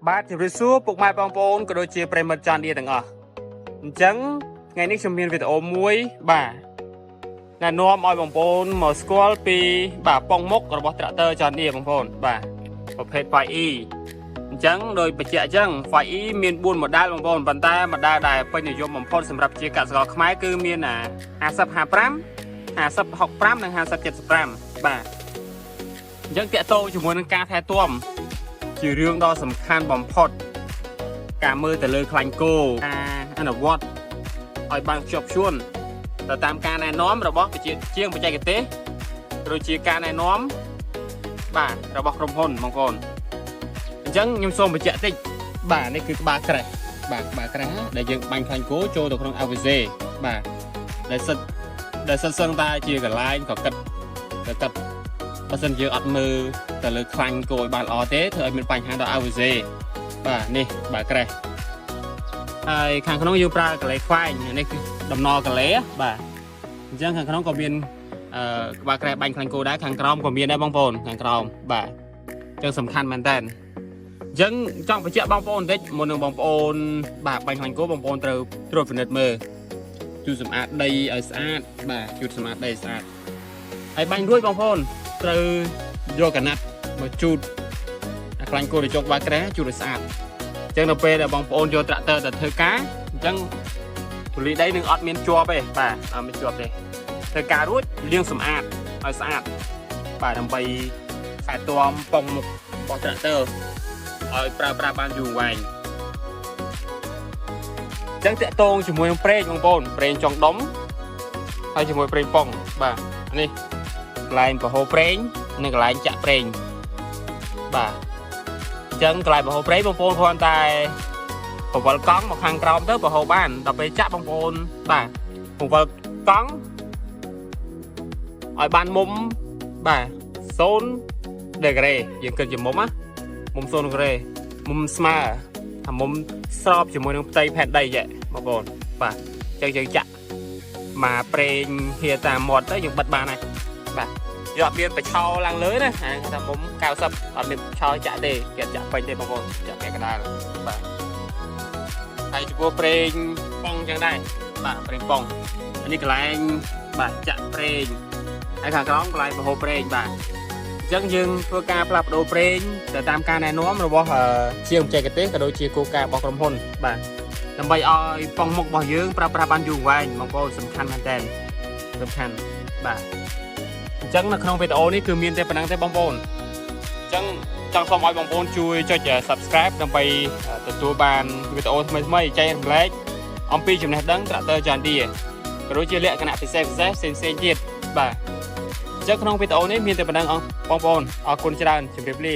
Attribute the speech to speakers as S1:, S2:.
S1: បាទជម្រាបសួរពុកម៉ែបងប្អូនក៏ដូចជាប្រិមិត្តចានឌីទាំងអស់អញ្ចឹងថ្ងៃនេះខ្ញុំមានវីដេអូមួយបាទណែនាំឲ្យបងប្អូនមកស្គាល់ពីបាទប៉ុងមុខរបស់ត្រាក់ទ័រចានឌីបងប្អូនបាទប្រភេទ 5E អញ្ចឹងដោយបញ្ជាក់អញ្ចឹង 5E មាន4 model បងប្អូនប៉ុន្តែ model ដែលពេញនិយមបំផុតសម្រាប់ជាកសិករខ្មែរគឺមាន5055 5065និង5075បាទអញ្ចឹងតាក់ទងជាមួយនឹងការថែទាំជារឿងដ៏សំខាន់បំផុតការមើលទៅលើខ្លាញ់គោការអនុវត្តឲ្យបានខ្ជាប់ខ្ជួនទៅតាមការណែនាំរបស់ជាងបច្ចេកទេសឬជាការណែនាំបាទរបស់ក្រុមហ៊ុនបងប្អូនអញ្ចឹងខ្ញុំសូមបញ្ជាក់តិចបាទនេះគឺក្បាលក្រេះបាទក្បាលក្រេះដែលយើងបាញ់ខ្លាញ់គោចូលទៅក្នុង AVC បាទដែលសិតសឹងតែជាកន្លែងក៏គិតបើសិនយើងអត់មើលទៅលើខ្លាញ់គោឲ្យបានល្អទេធ្វើឲ្យមានបញ្ហាដល់ AVC បាទនេះបាទក្រេះហើយខាងក្នុងយើងប្រើកលេខ្វែងនេះគឺដំណកលេបាទអញ្ចឹងខាងក្នុងក៏មានក្បាលក្រេះបាញ់ខ្លាញ់គោដែរខាងក្រោមក៏មានដែរបងប្អូនខាងក្រោមបាទអញ្ចឹងសំខាន់មែនតើអញ្ចឹងចង់បញ្ជាក់បងប្អូនបន្តិចមុននឹងបងប្អូនបាទបាញ់ខ្លាញ់គោបងប្អូនត្រូវត្រួតពិនិត្យមើលជូតសម្អាតដីឲ្យស្អាតបាទជូតសម្អាតដីស្អាតហើយបាញ់រួចបងប្អូនត្រូវយកកណាត់មកជូតខ្លាញ់គោទៅចុកក្បាលក្រេះជូតឲ្យស្អាតអញ្ចឹងដល់ពេលដែលបងប្អូនយកត្រាក់ទ័រទៅធ្វើការអញ្ចឹងធូលីដីនឹងអត់មានជាប់ទេបាទអត់មានជាប់ទេធ្វើការរួចលាងសម្អាតឲ្យស្អាតបាទដើម្បីថែទាំប៉ុងមុខរបស់ត្រាក់ទ័រឲ្យប្រើប្រាស់បានយូរវែងអញ្ចឹងតាក់ទងជាមួយនឹងប្រេងបងប្អូនប្រេងចុងដុំហើយជាមួយប្រេងប៉ុងបាទនេះកន្លែងប្រហូរប្រេងនិងកន្លែងចាក់ប្រេងបាទអញ្ចឹងកន្លែងប្រហូរប្រេងបងប្អូនគ្រាន់តែបង្វិលកង់មកខាងក្រោមទៅប្រហូរបានដល់ពេលចាក់បងប្អូនបាទបង្វិលកង់ឲ្យបានមុំបាទ0 ដឺក្រេយើងគិតជាមុំណាមុំ0 ដឺក្រេមុំស្មើថាមុំស្របជាមួយនឹងផ្ទៃផែនដីចេះបងប្អូនបាទអញ្ចឹងយើងចាក់មកប្រេងហៀតាមមាត់ទៅយើងបិទបានហើយបាទយកអត់មានបឆោឡើងលើណាថាមុំ90អត់មានបឆោចាក់ទេគេចាក់ពេញទេបងប្អូនចាក់ពាក់កណ្ដាលបាទហើយចំពោះប្រេងប៉ុងចឹងដែរបាទប្រេងប៉ុងនេះកន្លែងបាទចាក់ប្រេងហើយខាងក្រោមកន្លែងប្រហូរប្រេងបាទអញ្ចឹងយើងធ្វើការផ្លាស់ប្ដូរប្រេងទៅតាមការណែនាំរបស់ជាងបច្ចេកទេសក៏ដូចជាគោលការណ៍របស់ក្រុមហ៊ុនបាទដើម្បីឲ្យប៉ុងមុខរបស់យើងប្រើប្រាស់បានយូរវែងបងប្អូនសំខាន់មែនតើសំខាន់បាទអញ្ចឹងនៅក្នុងវីដេអូនេះគឺមានតែប៉ុណ្ណឹងទេបងប្អូនអញ្ចឹងចង់សូមឲ្យបងប្អូនជួយចុច Subscribe ដើម្បីទទួលបានវីដេអូថ្មីៗចែករំលែកអំពីចំណេះដឹងត្រាក់ទ័រចាន់ឌីក៏ដូចជាលក្ខណៈពិសេសផ្សេងៗទៀតបាទអញ្ចឹងក្នុងវីដេអូនេះមានតែប៉ុណ្ណឹងបងប្អូនអរគុណច្រើនជម្រាបលា